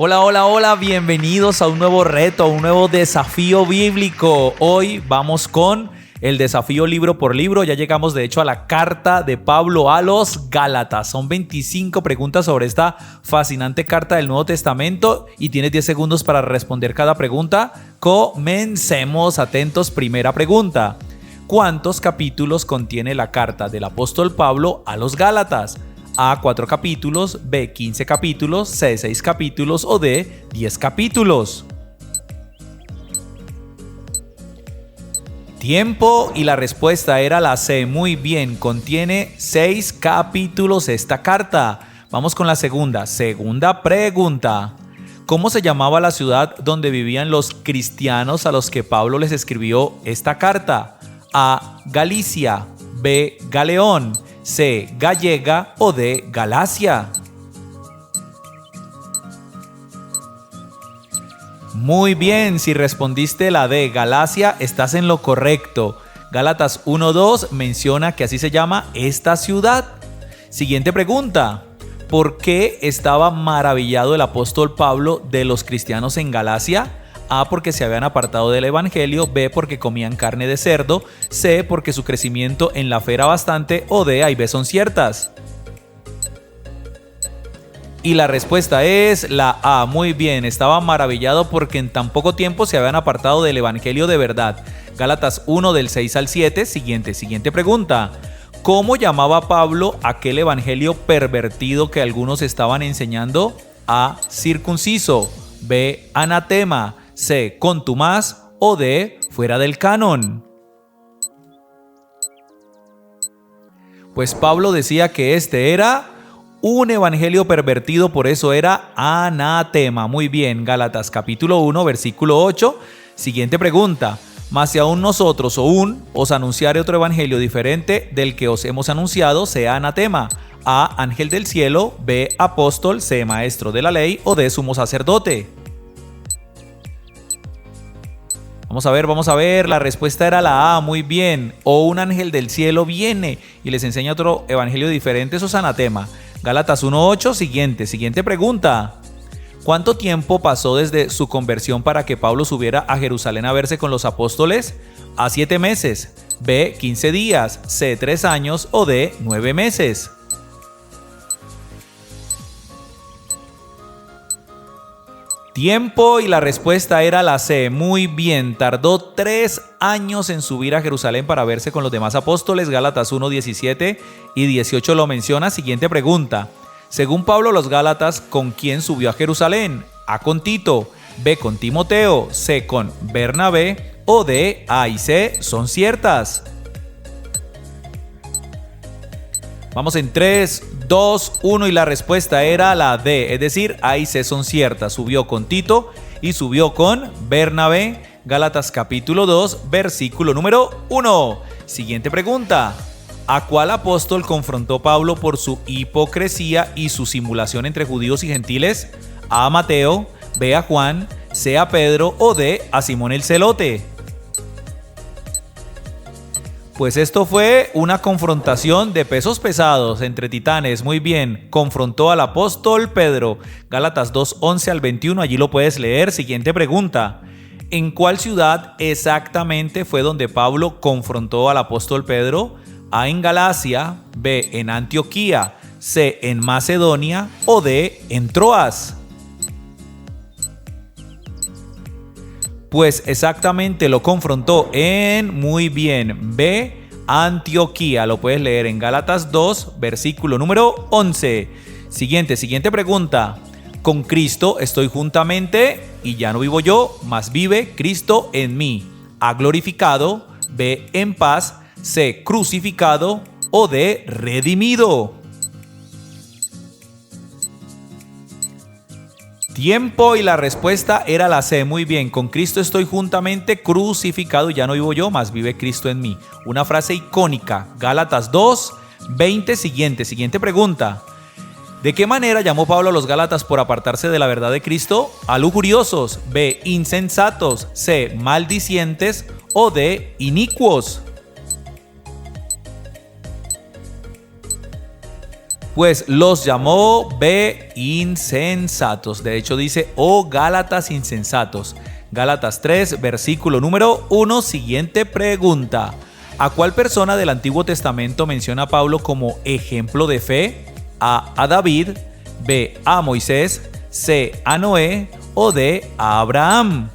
Hola, hola, hola, bienvenidos a un nuevo reto, a un nuevo desafío bíblico. Hoy vamos con el desafío libro por libro. Ya llegamos de hecho a la carta de Pablo a los Gálatas. Son 25 preguntas sobre esta fascinante carta del Nuevo Testamento y tienes 10 segundos para responder cada pregunta. Comencemos, atentos. Primera pregunta: ¿cuántos capítulos contiene la carta del apóstol Pablo a los Gálatas? A, 4 capítulos, B, 15 capítulos, C, 6 capítulos o D, 10 capítulos. Tiempo, y la respuesta era la C. Muy bien, contiene 6 capítulos esta carta. Vamos con la segunda pregunta. ¿Cómo se llamaba la ciudad donde vivían los cristianos a los que Pablo les escribió esta carta? A, Galicia, B, Galeón, C, Gallega o D, Galacia. Muy bien, si respondiste la D, Galacia, estás en lo correcto. Gálatas 1:2 menciona que así se llama esta ciudad. Siguiente pregunta: ¿por qué estaba maravillado el apóstol Pablo de los cristianos en Galacia? A, porque se habían apartado del evangelio, B, porque comían carne de cerdo, C, porque su crecimiento en la fe era bastante, o D, A y B son ciertas. Y la respuesta es la A. Muy bien, estaba maravillado porque en tan poco tiempo se habían apartado del evangelio de verdad. Gálatas 1 del 6 al 7. Siguiente pregunta: ¿cómo llamaba Pablo aquel evangelio pervertido que algunos estaban enseñando? A, circunciso, B, anatema, C, contumaz o D, fuera del canon. Pues Pablo decía que este era un evangelio pervertido, por eso era anatema. Muy bien, Gálatas capítulo 1, versículo 8. Siguiente pregunta: mas si aún nosotros os anunciare otro evangelio diferente del que os hemos anunciado, sea anatema. A, ángel del cielo, B, apóstol, C, maestro de la ley o D, sumo sacerdote. Vamos a ver, la respuesta era la A. Muy bien, o un ángel del cielo viene y les enseña otro evangelio diferente, eso es anatema. Gálatas 1:8. Siguiente pregunta: ¿cuánto tiempo pasó desde su conversión para que Pablo subiera a Jerusalén a verse con los apóstoles? A, 7 meses, B, 15 días, C, 3 años o D, 9 meses. Tiempo, y la respuesta era la C. Muy bien, tardó 3 años en subir a Jerusalén para verse con los demás apóstoles. Gálatas 1, 17 y 18 lo menciona. Siguiente pregunta: según Pablo, los Gálatas, ¿con quién subió a Jerusalén? A, con Tito, B, con Timoteo, C, con Bernabé o D, A y C son ciertas. Vamos en 3, 2, 1 y la respuesta era la D, es decir, A y C son ciertas. Subió con Tito y subió con Bernabé. Gálatas capítulo 2, versículo número 1. Siguiente pregunta: ¿a cuál apóstol confrontó Pablo por su hipocresía y su simulación entre judíos y gentiles? A, Mateo, B, a Juan, C, a Pedro o D, a Simón el Celote. Pues esto fue una confrontación de pesos pesados entre titanes. Muy bien, confrontó al apóstol Pedro. Gálatas 2, 11 al 21, allí lo puedes leer. Siguiente pregunta: ¿en cuál ciudad exactamente fue donde Pablo confrontó al apóstol Pedro? A, en Galacia, B, en Antioquía, C, en Macedonia o D, en Troas. Pues exactamente lo confrontó en, muy bien, B, Antioquía. Lo puedes leer en Gálatas 2, versículo número 11. Siguiente pregunta: con Cristo estoy juntamente y ya no vivo yo, mas vive Cristo en mí. A, glorificado, B, en paz, C, crucificado o D, redimido. Tiempo, y la respuesta era la C. Muy bien, con Cristo estoy juntamente crucificado y ya no vivo yo, mas vive Cristo en mí. Una frase icónica. Gálatas 2, 20. Siguiente pregunta: ¿de qué manera llamó Pablo a los Gálatas por apartarse de la verdad de Cristo? A, lujuriosos, B, insensatos, C, maldicientes o D, inicuos. pues los llamó B, insensatos. De hecho dice, oh Gálatas insensatos. Gálatas 3, versículo número 1, siguiente pregunta. ¿A cuál persona del Antiguo Testamento menciona Pablo como ejemplo de fe? A David, B, a Moisés, C, a Noé o D, a Abraham.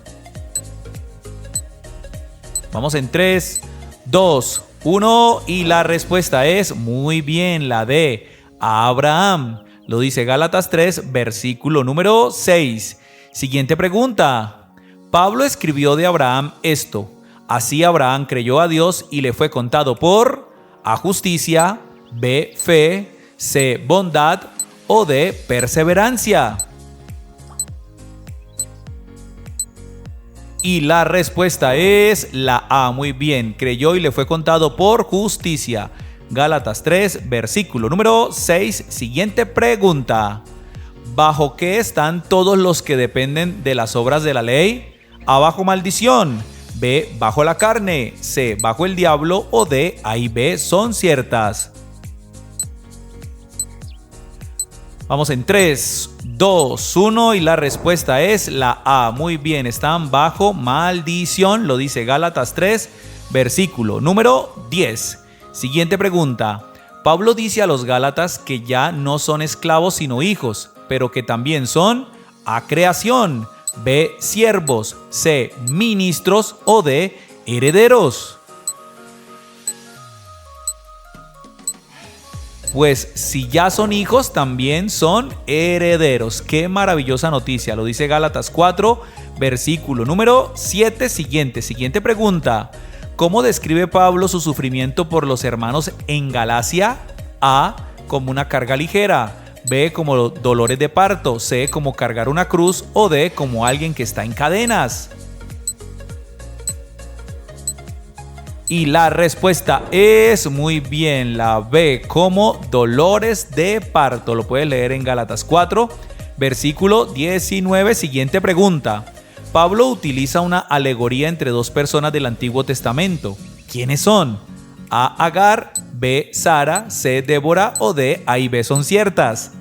Vamos en 3, 2, 1 y la respuesta es muy bien, la D, a Abraham. Lo dice Gálatas 3, versículo número 6. Siguiente pregunta. Pablo escribió de Abraham esto. Así Abraham creyó a Dios y le fue contado por A, justicia, B, fe, C, bondad o D, perseverancia. Y la respuesta es la A. Muy bien, creyó y le fue contado por justicia. Gálatas 3, versículo número 6. Siguiente pregunta. ¿Bajo qué están todos los que dependen de las obras de la ley? A, bajo maldición. B, bajo la carne. C, bajo el diablo o D, A y B son ciertas. Vamos en 3, 2, 1 y la respuesta es la A. Muy bien, están bajo maldición, lo dice Gálatas 3, versículo número 10. Siguiente pregunta. Pablo dice a los Gálatas que ya no son esclavos sino hijos, pero que también son A, creación, B, siervos, C, ministros o D, herederos. Pues si ya son hijos, también son herederos. ¡Qué maravillosa noticia! Lo dice Gálatas 4, versículo número 7. Siguiente pregunta. ¿Cómo describe Pablo su sufrimiento por los hermanos en Galacia? A, como una carga ligera. B, como dolores de parto. C, como cargar una cruz. O D, como alguien que está en cadenas. Y la respuesta es muy bien, la B, como dolores de parto. Lo puedes leer en Gálatas 4, versículo 19. Siguiente pregunta. Pablo utiliza una alegoría entre dos personas del Antiguo Testamento. ¿Quiénes son? A, Agar, B, Sara, C, Débora o D, A y B son ciertas.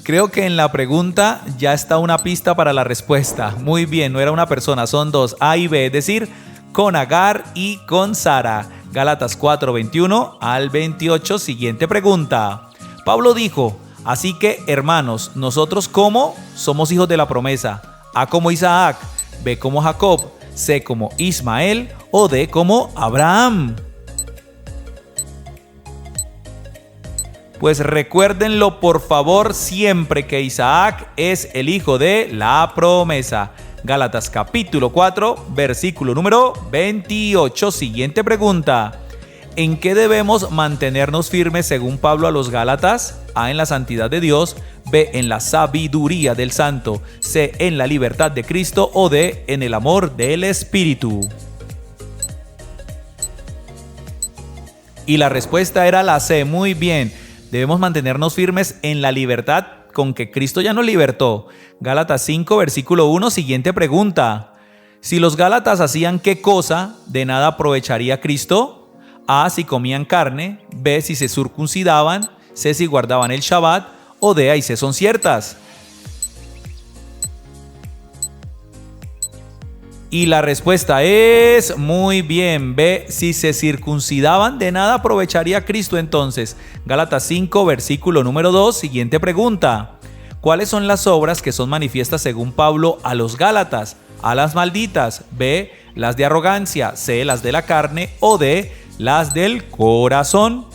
Creo que en la pregunta ya está una pista para la respuesta. Muy bien, no era una persona, son dos, A y B, es decir, con Agar y con Sara. Gálatas 4, 21 al 28, siguiente pregunta. Pablo dijo, así que hermanos, nosotros como somos hijos de la promesa. A como Isaac, B como Jacob, C como Ismael o D como Abraham. Pues recuérdenlo por favor siempre que Isaac es el hijo de la promesa. Gálatas capítulo 4, versículo número 28. Siguiente pregunta. ¿En qué debemos mantenernos firmes según Pablo a los Gálatas? A, en la santidad de Dios. B, en la sabiduría del santo. C, en la libertad de Cristo. O D, en el amor del Espíritu. Y la respuesta era la C. Muy bien. Debemos mantenernos firmes en la libertad con que Cristo ya nos libertó. Gálatas 5, versículo 1, siguiente pregunta. Si los Gálatas hacían qué cosa, ¿de nada aprovecharía Cristo? A, si comían carne. B, si se circuncidaban. C, si guardaban el Shabbat. O D, A y C son ciertas. Y la respuesta es muy bien, B, si se circuncidaban, de nada aprovecharía Cristo entonces. Gálatas 5, versículo número 2, siguiente pregunta. ¿Cuáles son las obras que son manifiestas según Pablo a los Gálatas? A, las malditas. B, las de arrogancia. C, las de la carne. O D, las del corazón.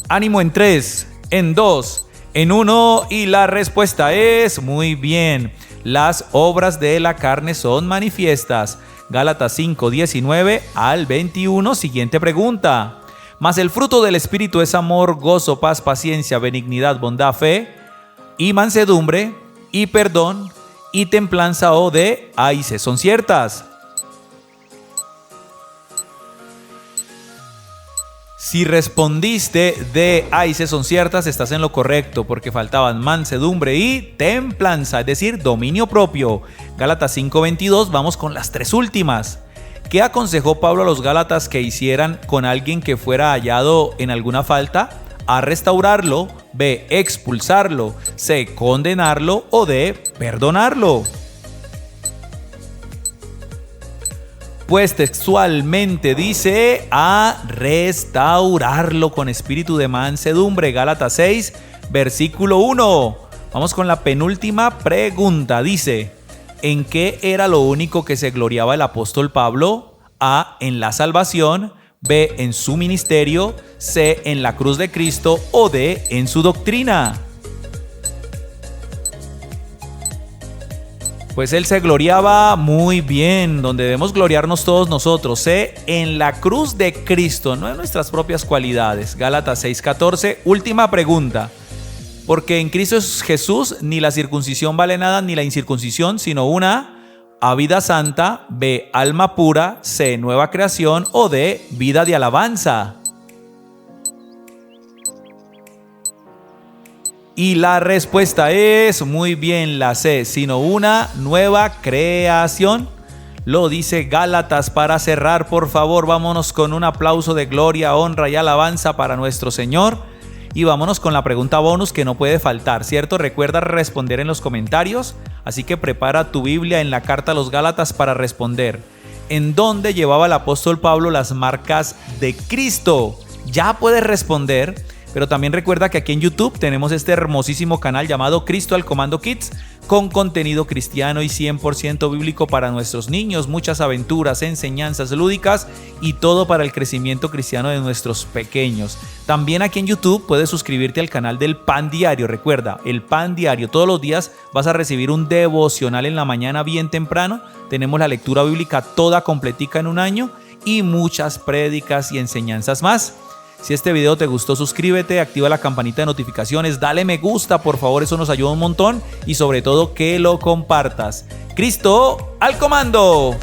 Ánimo en 3, en 2, en 1 y la respuesta es muy bien. Las obras de la carne son manifiestas. Gálatas 5, 19 al 21. Siguiente pregunta. Mas el fruto del Espíritu es amor, gozo, paz, paciencia, benignidad, bondad, fe y mansedumbre y perdón y templanza o D, A y C son ciertas. Si respondiste D, A y C son ciertas, estás en lo correcto porque faltaban mansedumbre y templanza, es decir, dominio propio. Gálatas 5:22, vamos con las tres últimas. ¿Qué aconsejó Pablo a los Gálatas que hicieran con alguien que fuera hallado en alguna falta? A restaurarlo, B, expulsarlo, C, condenarlo o D, perdonarlo. Pues textualmente dice a restaurarlo con espíritu de mansedumbre. Gálatas 6, versículo 1. Vamos con la penúltima pregunta. Dice, ¿en qué era lo único que se gloriaba el apóstol Pablo? A, en la salvación, B, en su ministerio, C, en la cruz de Cristo o D, en su doctrina. Pues él se gloriaba muy bien, donde debemos gloriarnos todos nosotros, C, en la cruz de Cristo, no en nuestras propias cualidades. Gálatas 6:14, última pregunta. Porque en Cristo Jesús ni la circuncisión vale nada ni la incircuncisión, sino una A, vida santa, B, alma pura, C, nueva creación o D, vida de alabanza. Y la respuesta es muy bien la C, sino una nueva creación. Lo dice Gálatas. Para cerrar, por favor, vámonos con un aplauso de gloria, honra y alabanza para nuestro Señor. Y vámonos con la pregunta bonus que no puede faltar, ¿cierto? Recuerda responder en los comentarios, así que prepara tu Biblia en la carta a los Gálatas para responder. ¿En dónde llevaba el apóstol Pablo las marcas de Cristo? Ya puedes responder. Pero también recuerda que aquí en YouTube tenemos este hermosísimo canal llamado Cristo al Comando Kids, con contenido cristiano y 100% bíblico para nuestros niños, muchas aventuras, enseñanzas lúdicas y todo para el crecimiento cristiano de nuestros pequeños. También aquí en YouTube puedes suscribirte al canal del Pan Diario. Recuerda, el Pan Diario, todos los días vas a recibir un devocional en la mañana bien temprano. Tenemos la lectura bíblica toda completica en un año y muchas prédicas y enseñanzas más. Si este video te gustó, suscríbete, activa la campanita de notificaciones, dale me gusta, por favor, eso nos ayuda un montón y sobre todo que lo compartas. ¡Cristo al comando!